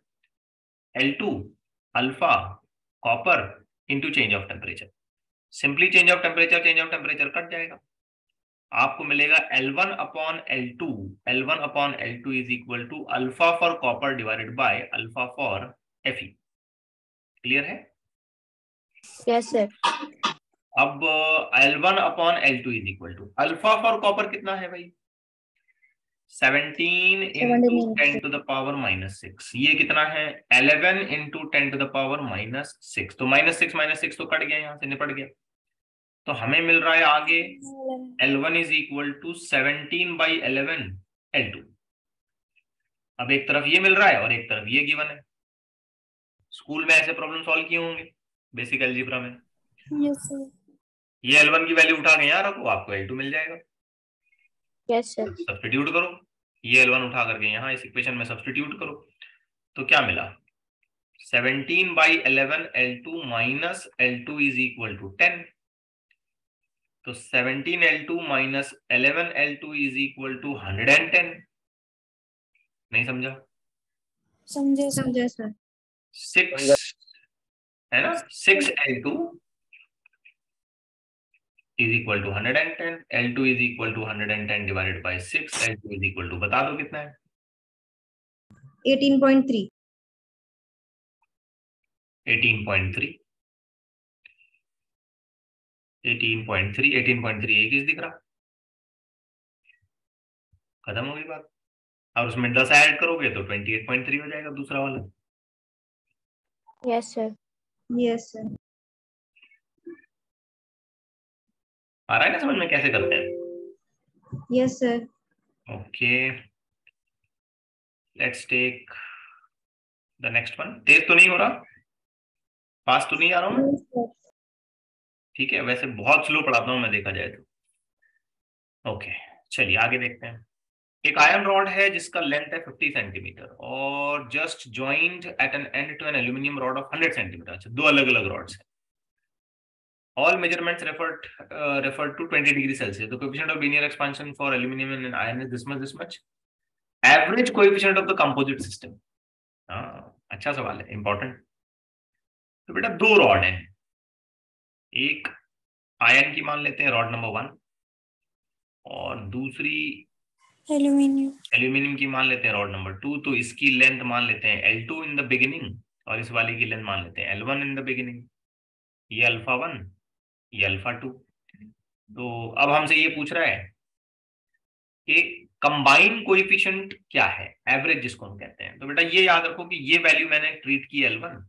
L2 alpha copper into change of temperature. Simply change of temperature cut जाएगा, आपको मिलेगा L1 upon L2, L1 upon L2 is equal to alpha for copper divided by alpha for Fe। Clear है? Yes sir. अब L1 upon L2 is equal to alpha for copper कितना है भाई? 17 into 10 to the power -6। ये कितना है? 11 into 10 to the power -6। तो -6 तो कट गया, यहां से निपट गया। तो हमें मिल रहा है आगे L1 is equal to 17/11 L2। अब एक तरफ ये मिल रहा है और एक तरफ ये गिवन है। स्कूल में ऐसे प्रॉब्लम सॉल्व किए होंगे बेसिक अलजेब्रा में। Yes sir. ये L1 की वैल्यू उठा के यहाँ रखो, आपको L2 मिल जाएगा। Yes sir. सब्स्टिट्यूट करो, ये L1 उठा करके यहाँ इस इक्वेशन में सब्स्टिट्यूट करो, तो क्या मिला? 17/11 L2 minus L2 is equal to 10। तो 17 L2 minus 11 L2 is equal to 110। नहीं समझा? समझे सर। 6 है ना, 6 L2 is equal to 110, L2 is equal to 110 divided by 6, L2 is equal to, बता दो कितना है? 18.3। 18.3 एक ही दिख रहा, खत्म हो गई बात। और उसमें 10 ऐड करोगे तो 28.3 हो जाएगा दूसरा वाला। Yes sir. Yes sir. आ रहा है ना समझ में कैसे करते हैं? Yes sir. Okay, let's take the next one. तेज तो नहीं हो रहा, फास्ट तो नहीं आ रहा हूँ मैं? ठीक है, वैसे बहुत स्लो पढ़ाता हूँ मैं देखा जाए तो। ओके, चलिए आगे देखते हैं। एक आयरन रॉड है जिसका लेंथ है 50 सेंटीमीटर और just joint at an end to an aluminium rod of 100 centimetre. अच्छा, दो अलग अलग रॉड्स हैं। All measurements refer to 20 degree Celsius. The coefficient of linear expansion for aluminum and iron is this much. Average coefficient of the composite system. अच्छा सवाल है, important. तो बेटा दो रॉड हैं, एक आयरन की मान लेते हैं रॉड नंबर 1 और दूसरी एल्यूमिनियम की मान लेते हैं रॉड नंबर 2। तो इसकी लेंथ मान लेते हैं L2 इन द बिगिनिंग और इस वाले की लेंथ मान लेते हैं L1 इन द बिगिनिंग। ये अल्फा 1, ये अल्फा 2। तो अब हमसे ये पूछ रहा है कि कंबाइन कोएफिशिएंट क्या है, एवरेज जिसको हम कहते हैं। तो बेटा ये याद रखो कि ये वैल्यू मैंने ट्रीट की L1,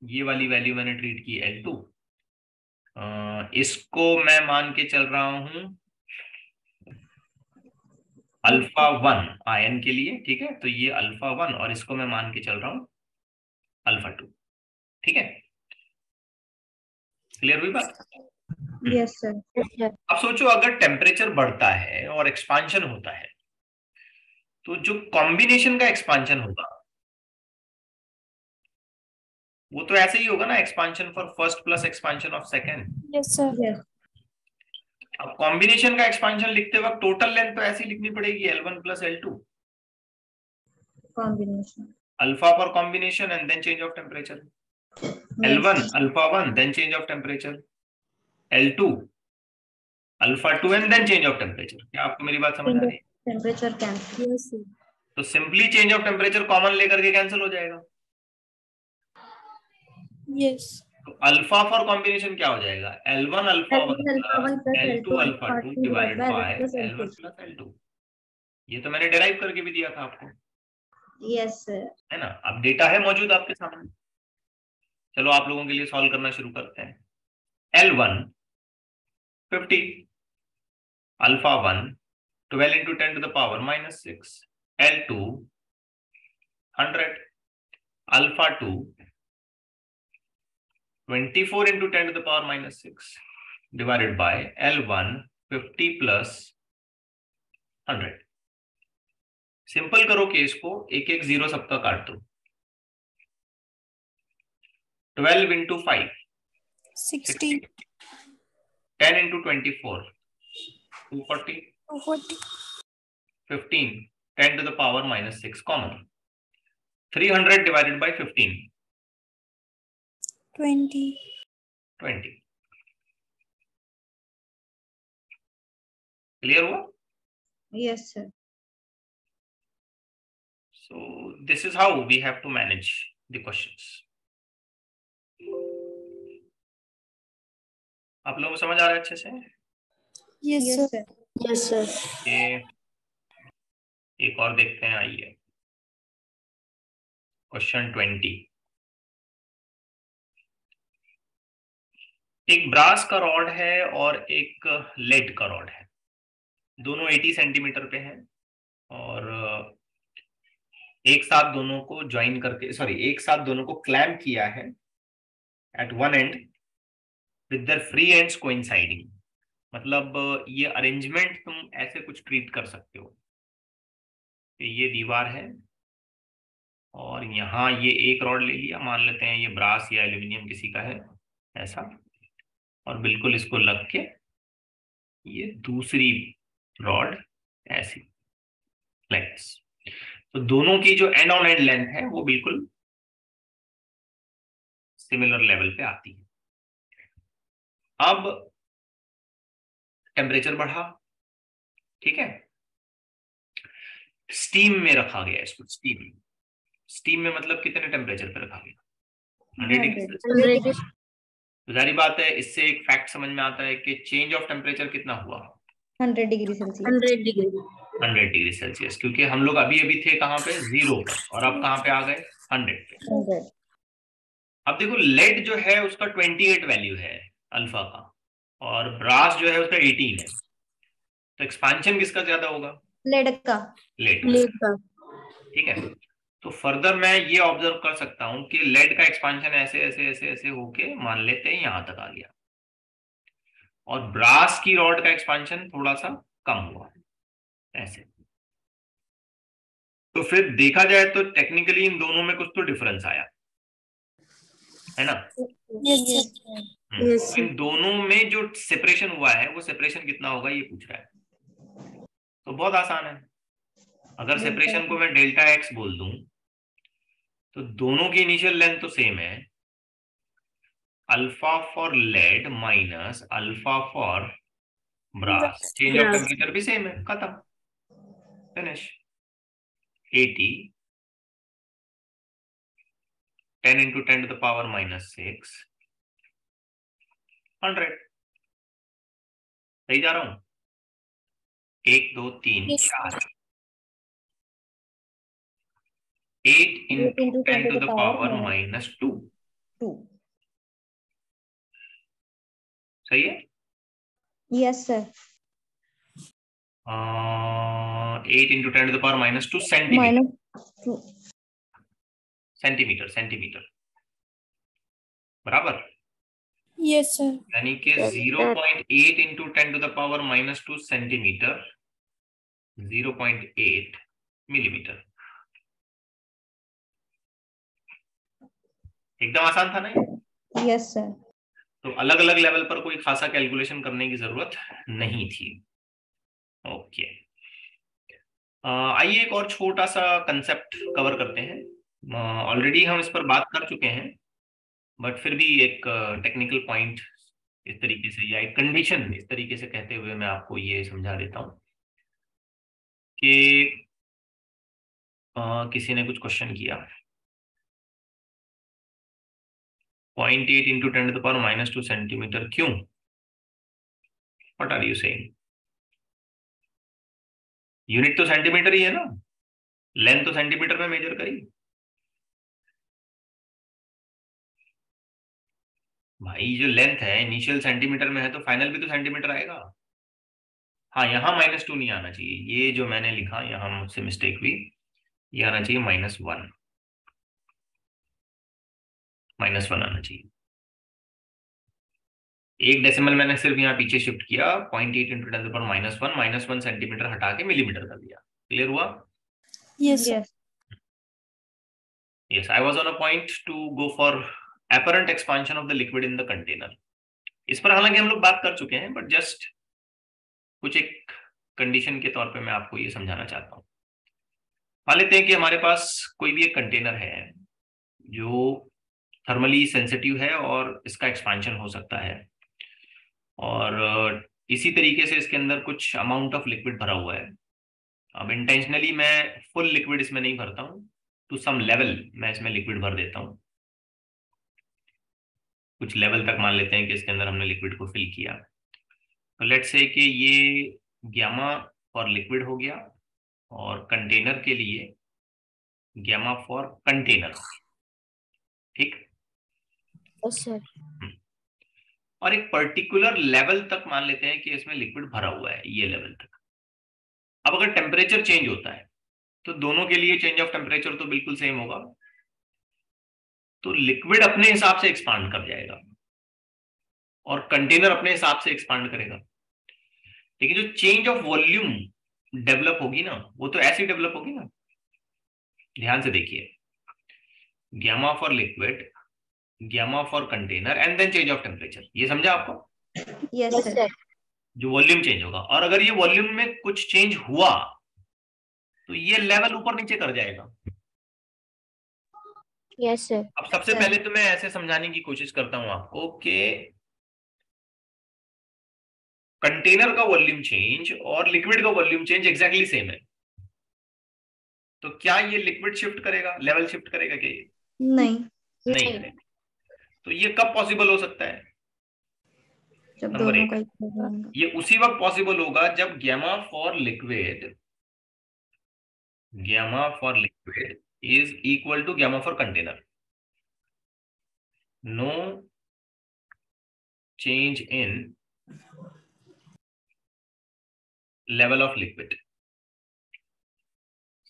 ये वाली वैल्यू मैंने ट्रीट की L2, इसको मैं मान के चल रहा हूं अल्फा 1 आयन के लिए, ठीक है। तो ये अल्फा 1 और इसको मैं मान के चल रहा हूं अल्फा 2, ठीक है। क्लियर हुई बात? Yes sir. अब सोचो अगर टेम्परेचर बढ़ता है और एक्सपांशन होता है, तो जो कॉम्बिनेशन का एक्सपांशन होगा वो तो ऐसे ही होगा ना, expansion for first plus expansion of second. Yes sir. Yes अब कॉम्बिनेशन का एक्सपांशन लिखते वक्त टोटल लेंथ तो ऐसी लिखनी पड़ेगी L1 plus L2, combination alpha for combination and then change of temperature. L1 alpha 1 then change of temperature, L2 alpha 2 and then change of temperature. क्या आपको मेरी बात समझ आ रही है? Temperature cancel. Yes sir. तो simply change of temperature common लेकर के कैंसिल हो जाएगा। यस। तो अल्फा फॉर कॉम्बिनेशन क्या हो जाएगा, L1 alpha 1 plus L2 alpha 2 divided by L1 plus L2। ये तो मैंने डिराइव करके भी दिया था आपको, यस सर। है ना। अब डेटा है मौजूद आपके सामने, चलो आप लोगों के लिए सॉल्व करना शुरू करते हैं। L1 50, alpha 1 12 into 10 to the power minus 6, L2 100, alpha 2 24 into 10 to the power minus 6 divided by L1 50 plus 100। Simple करो केस को, एक एक जीरो सबका काट दो। 12 into 5 60, 10 into 24 240, 240, 15 10 to the power minus 6 common, 300 divided by 15 20, 20। Clear हुआ? Yes sir. So this is how we have to manage the questions. आप लोगों को समझ आ रहा है अच्छे से? Yes yes sir. Sir. Yes sir. ये एक और देखते हैं, आइए क्वेश्चन 20। एक ब्रास का रॉड है और एक लेड का रॉड है, दोनों 80 सेंटीमीटर पे हैं और एक साथ दोनों को ज्वाइन करके, सॉरी एक साथ दोनों को क्लैम्प किया है at one end with their free ends coinciding. मतलब ये अरेंजमेंट तुम ऐसे कुछ ट्रीट कर सकते हो कि ये दीवार है और यहाँ ये एक रॉड ले लिया, मान लेते हैं ये ब्रास या एल्यूमिनियम किसी का है ऐसा, और बिल्कुल इसको लग के ये दूसरी रॉड ऐसी लाइक दिस। तो दोनों की जो एंड ऑन एंड लेंथ है वो बिल्कुल सिमिलर लेवल पे आती है। अब टेम्परेचर बढ़ा, ठीक है, स्टीम में रखा गया इसको। स्टीम में मतलब कितने टेम्परेचर पे रखा गया, 100 डिग्री सेल्सियस। तो जारी बात है, इससे एक फैक्ट समझ में आता है कि चेंज ऑफ टेम्परेचर कितना हुआ, 100 डिग्री सेल्सियस। 100 डिग्री सेल्सियस, क्योंकि हम लोग अभी अभी थे कहाँ पे, 0 पर, और अब कहाँ पे आ गए, 100 पे। 100। अब देखो लेड जो है उसका 28 वैल्यू है अल्फा का, और ब्रास जो है उसका 18 है। तो एक्सपांशन किसका ज्यादा होगा, लेड का। लेड का, ठीक है। तो फर्दर मैं ये ऑब्जर्व कर सकता हूं कि लेड का एक्सपांशन ऐसे ऐसे ऐसे ऐसे होके मान लेते हैं यहां तक आ गया, और ब्रास की रॉड का एक्सपांशन थोड़ा सा कम हुआ ऐसे। तो फिर देखा जाए तो टेक्निकली इन दोनों में कुछ तो डिफरेंस आया है ना। यस तो इन दोनों में जो सेपरेशन हुआ है वो सेपरेशन कितना होगा ये पूछ रहा है। तो बहुत आसान है, अगर सेपरेशन को मैं डेल्टा एक्स बोल दूं तो दोनों की इनिशियल लेंथ तो सेम है, alpha for lead minus alpha for brass, change of temperature भी सेम है, खत्म, finish. 80 10 into 10 to the power minus 6 100। सही जा रहा हूं? 1 2 3 Yes, 4 8 into 10 to the power -2 2. सही है। Yes, sir. 8 into 10 to the power -2 centimetre. -2. Centimetre बराबर। yes, sir. यानी कि 0.8 into 10 to the power -2 centimetre 0.8 millimetre. एकदम आसान था ना ये? Yes, sir. तो अलग अलग लेवल पर कोई खासा कैलकुलेशन करने की जरूरत नहीं थी। ओके, आइए एक और छोटा सा कंसेप्ट कवर करते हैं। ऑलरेडी हम इस पर बात कर चुके हैं, बट फिर भी एक टेक्निकल पॉइंट इस तरीके से या एक कंडीशन इस तरीके से कहते हुए मैं आपको ये समझा देता हूं कि किसी ने कुछ क्वेश्चन किया 0.8 into 10 to the power -2 centimetre क्यों? What are you saying? Unit तो सेंटीमीटर ही है ना, लेंथ तो सेंटीमीटर में मेजर करी। भाई जो लेंथ है इनिशियल सेंटीमीटर में है तो फाइनल भी तो सेंटीमीटर आएगा। हाँ, यहाँ -2 नहीं आना चाहिए, ये जो मैंने लिखा यहाँ मुझसे मिस्टेक हुई, ये आना चाहिए -1 आना चाहिए। एक डेसिमल मैंने सिर्फ यहाँ पीछे शिफ्ट किया, 0.8 into 10 to the power -1 centimetre हटा के मिलीमीटर कर दिया। क्लियर हुआ? Yes, sir. Yes. Yes, I was on a point to go for apparent expansion of the liquid in the container. इस पर हालांकि हम लोग बात कर चुके हैं, बट जस्ट कुछ एक कंडीशन के तौर पे मैं आपको ये समझाना चाहता हूँ। मान लेते हैं कि हमारे पास कोई भी एक कंटेनर है जो थर्मली सेंसिटिव है और इसका एक्सपांशन हो सकता है, और इसी तरीके से इसके अंदर कुछ अमाउंट ऑफ लिक्विड भरा हुआ है। अब इंटेंशनली मैं फुल लिक्विड इसमें नहीं भरता हूँ, टू सम लेवल मैं इसमें लिक्विड भर देता हूँ। कुछ लेवल तक मान लेते हैं कि इसके अंदर हमने लिक्विड को फिल किया। तो लेट्स से कि ये गामा फॉर लिक्विड हो गया और कंटेनर के लिए गामा फॉर कंटेनर। ठीक, Yes, sir. और एक पर्टिकुलर लेवल तक मान लेते हैं कि इसमें लिक्विड भरा हुआ है, ये लेवल तक। अब अगर टेम्परेचर चेंज होता है तो दोनों के लिए चेंज ऑफ टेम्परेचर तो बिल्कुल सेम होगा, तो लिक्विड अपने हिसाब से एक्सपांड कर जाएगा और कंटेनर अपने हिसाब से एक्सपांड करेगा। लेकिन जो चेंज ऑफ वॉल्यूम डेवलप होगी ना, वो तो ऐसी डेवलप होगी ना, ध्यान से देखिए, gamma for liquid, gamma for container and then change of temperature. ये समझा आपको? Yes, sir. जो वॉल्यूम चेंज होगा, और अगर ये वॉल्यूम में कुछ चेंज हुआ तो ये लेवल ऊपर नीचे कर जाएगा। Yes, sir. अब सबसे पहले तो मैं ऐसे समझाने की कोशिश करता हूं आपको कि कंटेनर का वॉल्यूम चेंज और लिक्विड का वॉल्यूम चेंज एग्जैक्टली सेम है, तो क्या ये लिक्विड शिफ्ट करेगा, लेवल शिफ्ट करेगा क्या? ये नहीं, नहीं करेगा। तो ये कब पॉसिबल हो सकता है? जब नंबर दोनों एक, का इक्वल होगा। ये उसी वक्त पॉसिबल होगा जब gamma for liquid is equal to gamma for container. No change in level of liquid.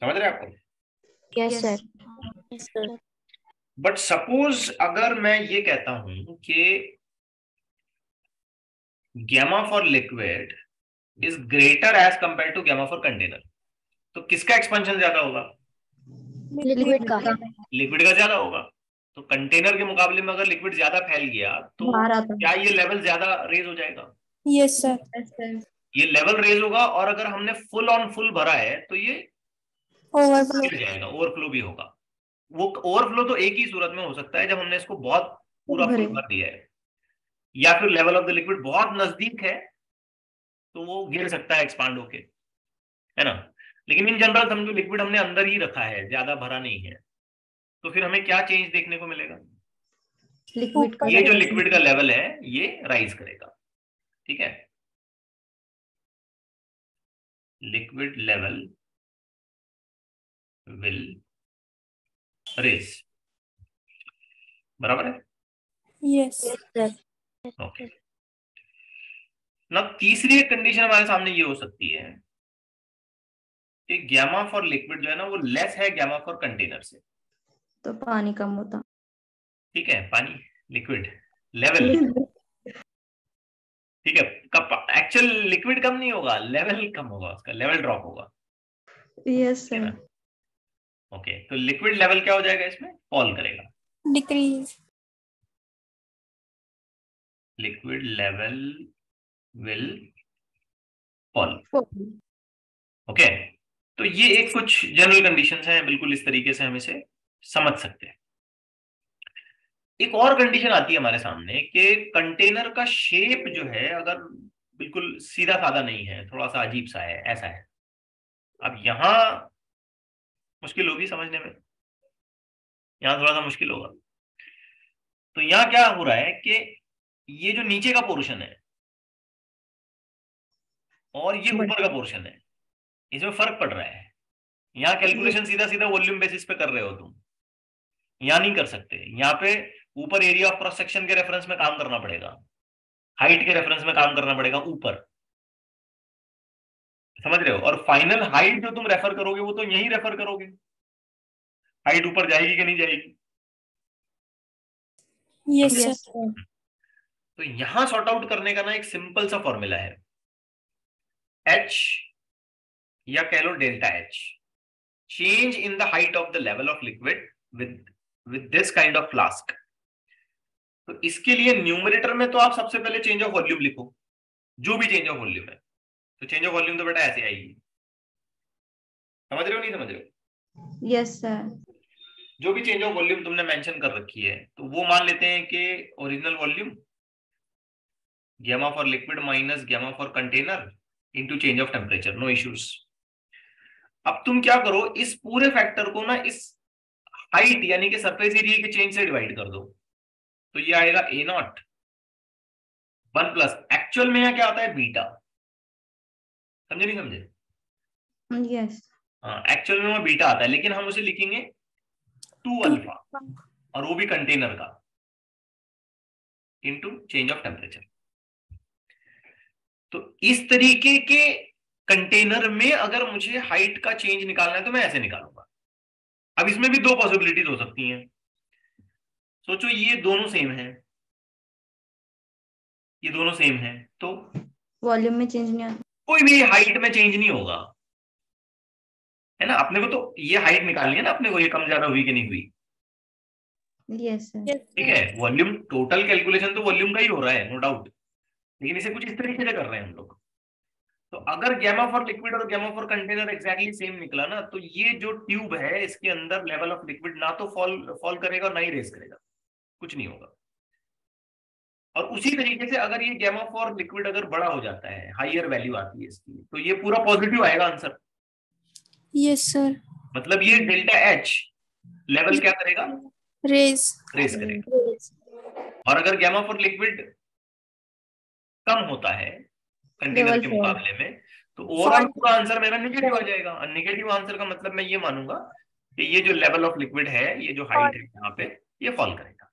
समझ रहे हैं आपको? Yes, sir. Yes. Yes, sir. But suppose अगर मैं ये कहता हूं कि gamma for liquid is greater as compare to gamma for container, तो किसका एक्सपेंशन ज्यादा होगा? Liquid का. लिक्विड का ज्यादा होगा। तो कंटेनर के मुकाबले में अगर लिक्विड ज्यादा फैल गया तो बाहर आता है। क्या ये लेवल ज्यादा रेज हो जाएगा? Yes, sir. Yes, sir. ये लेवल रेज होगा, और अगर हमने फुल ऑन फुल भरा है तो ये Overflow. गिर जाएगा, ओवरफ्लो भी होगा। वो ओवरफ्लो तो एक ही सूरत में हो सकता है, जब हमने इसको बहुत पूरा फुल भर दिया है, या फिर लेवल ऑफ द लिक्विड बहुत नजदीक है तो वो गिर सकता है एक्सपांड होके, है ना। लेकिन इन जनरल समझो लिक्विड हमने अंदर ही रखा है, ज्यादा भरा नहीं है, तो फिर हमें क्या चेंज देखने को मिलेगा? लिक्विड का ये जो लिक्विड का लेवल है ये राइज करेगा। ठीक है, लिक्विड लेवल विल रेज, बराबर है? Yes. ओके। ना तीसरी एक कंडीशन हमारे सामने ये हो सकती है कि गैमा फॉर लिक्विड जो है ना वो लेस है गैमा फॉर कंटेनर से। तो पानी कम होता। ठीक है, पानी लिक्विड लेवल, ठीक है, कब एक्चुअल लिक्विड कम नहीं होगा, लेवल कम होगा, उसका लेवल ड्रॉप होगा। यस है सर। ना? ओके, तो लिक्विड लेवल क्या हो जाएगा इसमें? फॉल करेगा। Decrease. Liquid level will fall. Okay, तो ये एक कुछ जनरल कंडीशंस हैं, बिल्कुल इस तरीके से हम इसे समझ सकते हैं। एक और कंडीशन आती है हमारे सामने कि कंटेनर का शेप जो है अगर बिल्कुल सीधा साधा नहीं है, थोड़ा सा अजीब सा है, ऐसा है। अब यहां मुश्किल होगी समझने में, यहां थोड़ा सा मुश्किल होगा। तो यहां क्या हो रहा है कि ये जो नीचे का पोर्शन है और ये ऊपर का पोर्शन है, इसमें फर्क पड़ रहा है। यहाँ कैलकुलेशन सीधा सीधा वॉल्यूम बेसिस पे कर रहे हो तुम, यहाँ नहीं कर सकते। यहाँ पे ऊपर एरिया ऑफ क्रॉस सेक्शन के रेफरेंस में काम करना पड़ेगा, हाइट के रेफरेंस में काम करना पड़ेगा ऊपर, समझ रहे हो? और फाइनल हाइट जो तुम रेफर करोगे वो तो यही रेफर करोगे, हाइट ऊपर जाएगी कि नहीं जाएगी। Yes, yes sir. सर। तो यहां सॉर्ट आउट करने का ना एक सिंपल सा फॉर्मूला है, एच या कह लो delta H, change in the height of the level of liquid with this kind of flask. तो इसके लिए न्यूमरेटर में तो आप सबसे पहले चेंज ऑफ वॉल्यूम लिखो, जो भी चेंज ऑफ वॉल्यूम है। तो चेंज ऑफ वॉल्यूम तो बेटा ऐसे आएगी, समझ रहे हो नहीं समझ रहे हो? Yes sir. जो भी चेंज ऑफ वॉल्यूम तुमने मेंशन कर रखी है तो वो मान लेते हैं कि original volume gamma for liquid minus gamma for container into change of temperature, no issues. अब तुम क्या करो, इस पूरे फैक्टर को ना इस हाइट यानी कि सरफेस एरिया के चेंज से डिवाइड कर दो, तो ये आएगा ए नॉट 1 प्लस, एक्चुअल में यहाँ क्या आता है बीटा, समझे नहीं समझे? यस। हाँ, एक्चुअल में वहां बीटा आता है, लेकिन हम उसे लिखेंगे 2 अल्फा, और वो भी कंटेनर का, इनटू चेंज ऑफ टेम्परेचर। तो इस तरीके के कंटेनर में अगर मुझे हाइट का चेंज निकालना है तो मैं ऐसे निकालूंगा। अब इसमें भी दो पॉसिबिलिटीज हो सकती हैं। सोचो ये दोनों सेम है, ये दोनों सेम है, तो वॉल्यूम में चेंज नहीं आता। कोई भी हाइट में चेंज नहीं होगा, है ना? अपने को तो ये हाइट निकालनी है ना अपने को, ये कम ज्यादा हुई कि नहीं हुई। Yes sir. Yes, ठीक है, वॉल्यूम टोटल कैलकुलेशन तो वॉल्यूम का ही हो रहा है, नो डाउट, लेकिन इसे कुछ इस तरीके से कर रहे हैं हम लोग। तो अगर गैमा फॉर लिक्विड और gamma for container exactly same निकला ना, तो ये जो ट्यूब है इसके अंदर लेवल ऑफ लिक्विड ना तो फॉल करेगा ना ही रेस करेगा, कुछ नहीं होगा। और उसी तरीके से अगर ये गैमा फॉर लिक्विड अगर बड़ा हो जाता है, हाईयर वैल्यू आती है इसकी, तो ये पूरा पॉजिटिव आएगा आंसर। Yes, sir. मतलब ये डेल्टा एच लेवल क्या करेगा? Raise. रेस करेगा। और अगर गैमा फॉर लिक्विड कम होता है कंटेनर लेवल के फॉल। मुकाबले में, तो ओवरऑल पूरा आंसर मेरा नेगेटिव आ जाएगा। और नेगेटिव आंसर का मतलब मैं ये मानूंगा कि ये जो लेवल ऑफ लिक्विड है, ये जो हाइट है यहाँ पे, ये फॉल करेगा।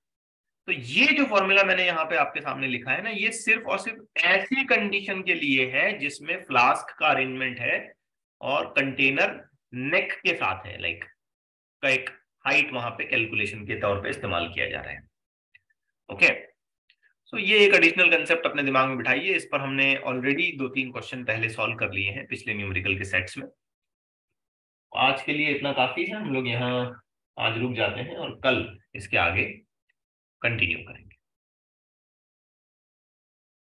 तो ये जो फॉर्मूला मैंने यहाँ पे आपके सामने लिखा है ना, ये सिर्फ और सिर्फ ऐसी कंडीशन के लिए है जिसमें फ्लास्क का अरेंजमेंट है और कंटेनर नेक के साथ है, लाइक का एक हाइट वहां पे कैलकुलेशन के तौर पे इस्तेमाल किया जा रहा है। ओके, सो ये एक एडिशनल कंसेप्ट अपने दिमाग में बिठाइए। इस पर हमने ऑलरेडी 2-3 क्वेश्चन पहले सॉल्व कर लिए हैं पिछले न्यूमेरिकल के सेट्स में। आज के लिए इतना काफी है, हम लोग यहाँ आज रुक जाते हैं और कल इसके आगे कंटिन्यू करेंगे।